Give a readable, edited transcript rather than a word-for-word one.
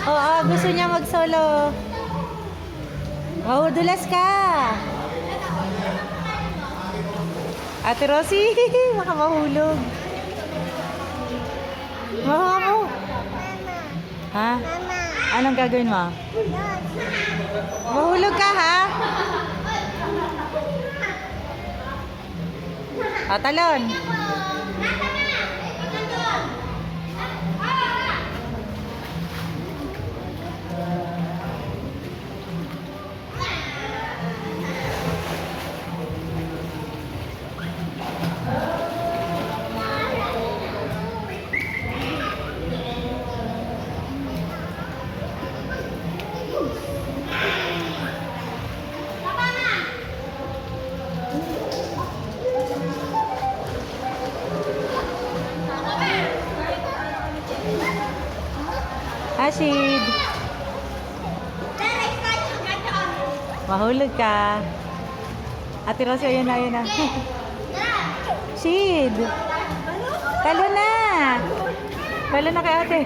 Oo, gusto niya mag-solo. Mahudulas ka. Ate Rosie, baka mahulog. Mahuha mo. Ha? Anong gagawin mo? Mahulog ka, ha? Talon. Asid. Mahulog ka. Ate Rosie, ayun na, ayun na. Sid. Talo na. Talo na kay ate.